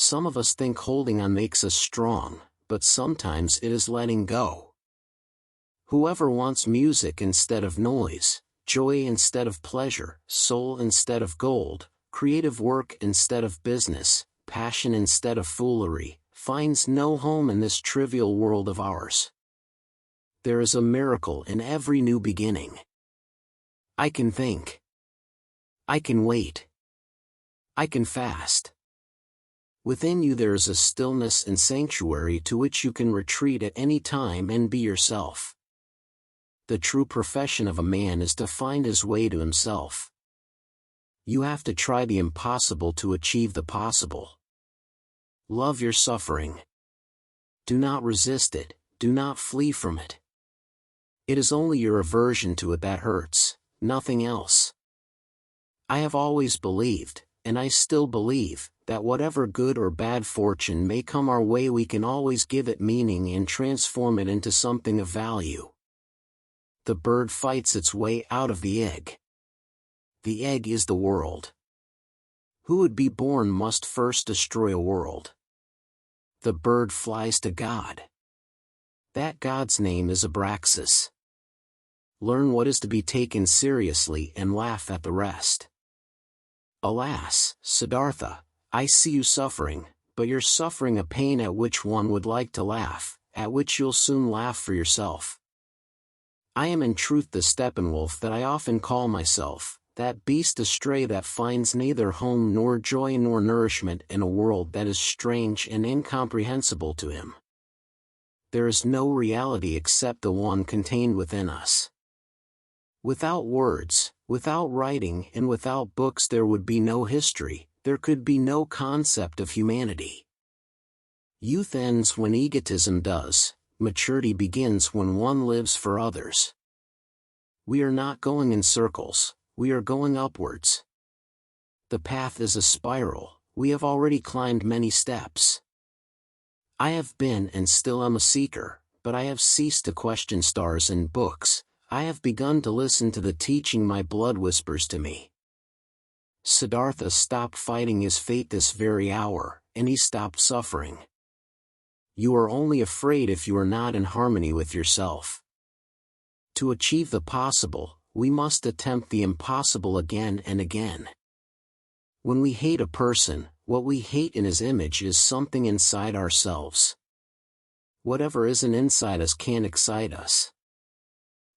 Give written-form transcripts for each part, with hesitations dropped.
Some of us think holding on makes us strong, but sometimes it is letting go. Whoever wants music instead of noise, joy instead of pleasure, soul instead of gold, creative work instead of business, passion instead of foolery, finds no home in this trivial world of ours. There is a miracle in every new beginning. I can think. I can wait. I can fast. Within you there is a stillness and sanctuary to which you can retreat at any time and be yourself. The true profession of a man is to find his way to himself. You have to try the impossible to achieve the possible. Love your suffering. Do not resist it, do not flee from it. It is only your aversion to it that hurts, nothing else. I have always believed, and I still believe, that whatever good or bad fortune may come our way we can always give it meaning and transform it into something of value. The bird fights its way out of the egg. The egg is the world. Who would be born must first destroy a world. The bird flies to God. That God's name is Abraxas. Learn what is to be taken seriously and laugh at the rest. Alas, Siddhartha, I see you suffering, but you're suffering a pain at which one would like to laugh, at which you'll soon laugh for yourself. I am in truth the Steppenwolf that I often call myself, that beast astray that finds neither home nor joy nor nourishment in a world that is strange and incomprehensible to him. There is no reality except the one contained within us. Without words, without writing and without books there would be no history, there could be no concept of humanity. Youth ends when egotism does, maturity begins when one lives for others. We are not going in circles, we are going upwards. The path is a spiral, we have already climbed many steps. I have been and still am a seeker, but I have ceased to question stars and books. I have begun to listen to the teaching my blood whispers to me. Siddhartha stopped fighting his fate this very hour, and he stopped suffering. You are only afraid if you are not in harmony with yourself. To achieve the possible, we must attempt the impossible again and again. When we hate a person, what we hate in his image is something inside ourselves. Whatever isn't inside us can't excite us.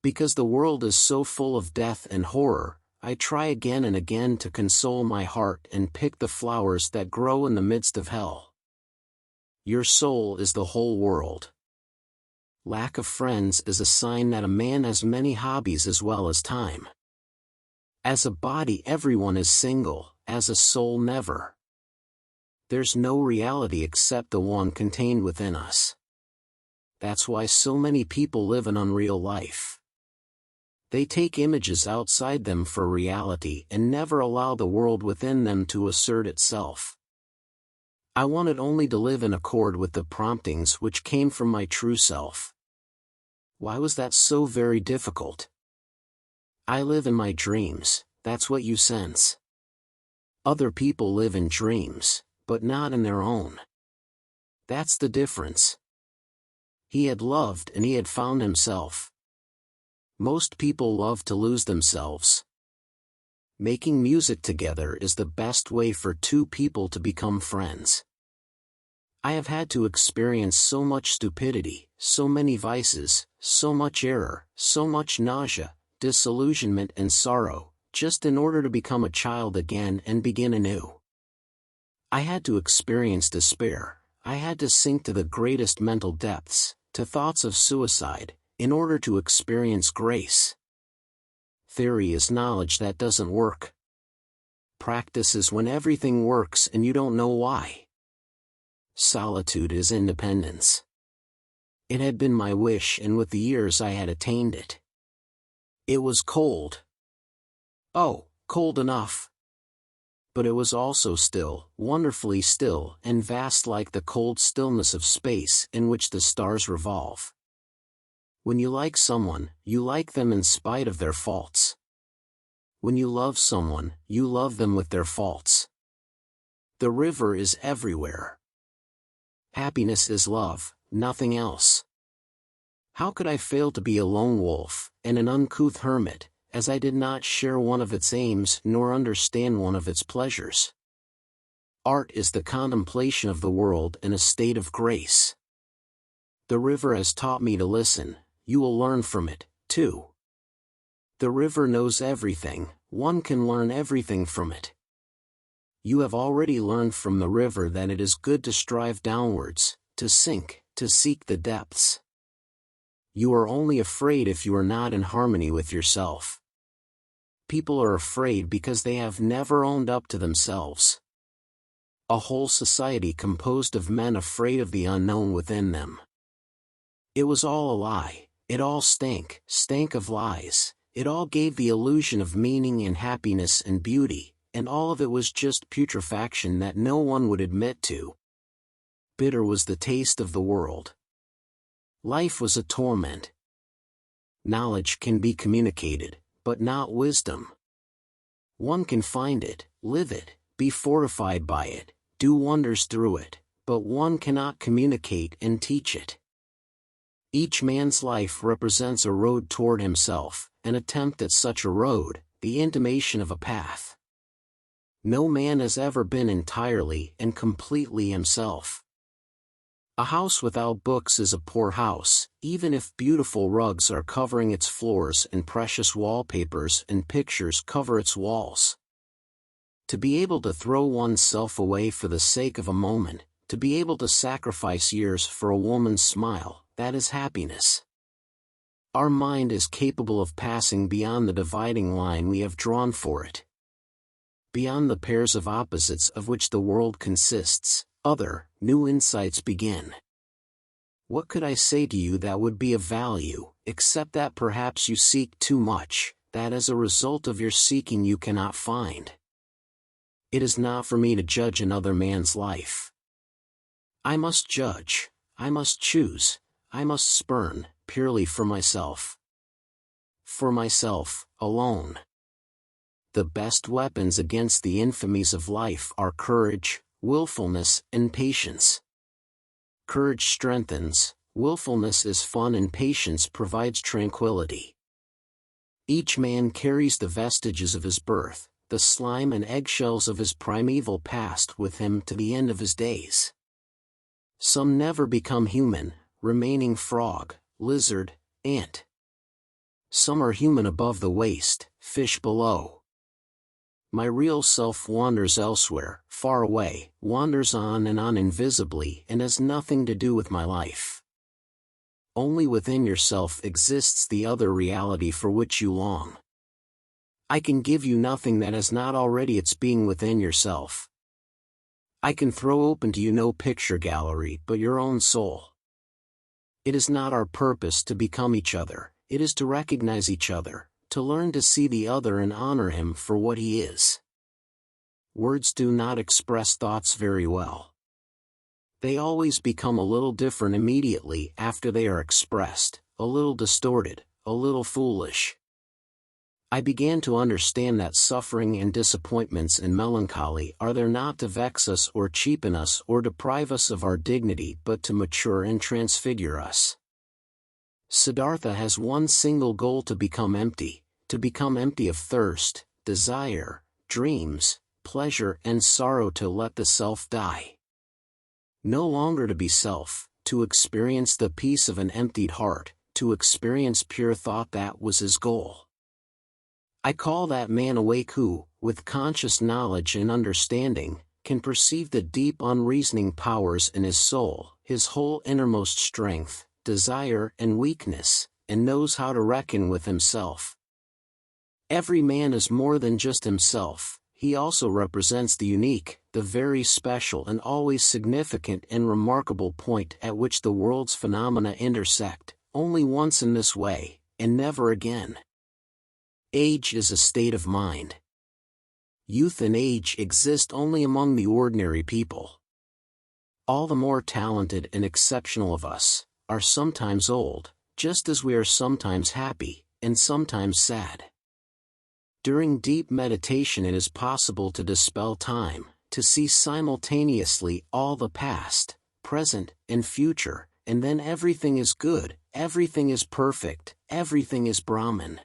Because the world is so full of death and horror, I try again and again to console my heart and pick the flowers that grow in the midst of hell. Your soul is the whole world. Lack of friends is a sign that a man has many hobbies as well as time. As a body everyone is single, as a soul never. There's no reality except the one contained within us. That's why so many people live an unreal life. They take images outside them for reality and never allow the world within them to assert itself. I wanted only to live in accord with the promptings which came from my true self. Why was that so very difficult? I live in my dreams, that's what you sense. Other people live in dreams, but not in their own. That's the difference. He had loved and he had found himself. Most people love to lose themselves. Making music together is the best way for two people to become friends. I have had to experience so much stupidity, so many vices, so much error, so much nausea, disillusionment and sorrow, just in order to become a child again and begin anew. I had to experience despair, I had to sink to the greatest mental depths, to thoughts of suicide, in order to experience grace. Theory is knowledge that doesn't work. Practice is when everything works and you don't know why. Solitude is independence. It had been my wish and with the years I had attained it. It was cold. Oh, cold enough. But it was also still, wonderfully still and vast like the cold stillness of space in which the stars revolve. When you like someone, you like them in spite of their faults. When you love someone, you love them with their faults. The river is everywhere. Happiness is love, nothing else. How could I fail to be a lone wolf, and an uncouth hermit, as I did not share one of its aims nor understand one of its pleasures? Art is the contemplation of the world in a state of grace. The river has taught me to listen, you will learn from it, too. The river knows everything, one can learn everything from it. You have already learned from the river that it is good to strive downwards, to sink, to seek the depths. You are only afraid if you are not in harmony with yourself. People are afraid because they have never owned up to themselves. A whole society composed of men afraid of the unknown within them. It was all a lie, it all stank of lies, it all gave the illusion of meaning and happiness and beauty, and all of it was just putrefaction that no one would admit to. Bitter was the taste of the world. Life was a torment. Knowledge can be communicated, but not wisdom. One can find it, live it, be fortified by it, do wonders through it, but one cannot communicate and teach it. Each man's life represents a road toward himself, an attempt at such a road, the intimation of a path. No man has ever been entirely and completely himself. A house without books is a poor house, even if beautiful rugs are covering its floors and precious wallpapers and pictures cover its walls. To be able to throw oneself away for the sake of a moment, to be able to sacrifice years for a woman's smile, that is happiness. Our mind is capable of passing beyond the dividing line we have drawn for it. Beyond the pairs of opposites of which the world consists, other, new insights begin. What could I say to you that would be of value, except that perhaps you seek too much, that as a result of your seeking you cannot find? It is not for me to judge another man's life. I must judge, I must choose, I must spurn, purely for myself. For myself, alone. The best weapons against the infamies of life are courage, willfulness, and patience. Courage strengthens, willfulness is fun, and patience provides tranquility. Each man carries the vestiges of his birth, the slime and eggshells of his primeval past with him to the end of his days. Some never become human, remaining frog, lizard, ant. Some are human above the waist, fish below. My real self wanders elsewhere, far away, wanders on and on invisibly, and has nothing to do with my life. Only within yourself exists the other reality for which you long. I can give you nothing that has not already its being within yourself. I can throw open to you no picture gallery but your own soul. It is not our purpose to become each other, it is to recognize each other, to learn to see the other and honor him for what he is. Words do not express thoughts very well. They always become a little different immediately after they are expressed, a little distorted, a little foolish. I began to understand that suffering and disappointments and melancholy are there not to vex us or cheapen us or deprive us of our dignity but to mature and transfigure us. Siddhartha has one single goal: to become empty of thirst, desire, dreams, pleasure and sorrow, to let the self die. No longer to be self, to experience the peace of an emptied heart, to experience pure thought, that was his goal. I call that man awake who, with conscious knowledge and understanding, can perceive the deep unreasoning powers in his soul, his whole innermost strength, desire and weakness, and knows how to reckon with himself. Every man is more than just himself, he also represents the unique, the very special and always significant and remarkable point at which the world's phenomena intersect, only once in this way, and never again. Age is a state of mind. Youth and age exist only among the ordinary people. All the more talented and exceptional of us are sometimes old, just as we are sometimes happy, and sometimes sad. During deep meditation it is possible to dispel time, to see simultaneously all the past, present, and future, and then everything is good, everything is perfect, everything is Brahman.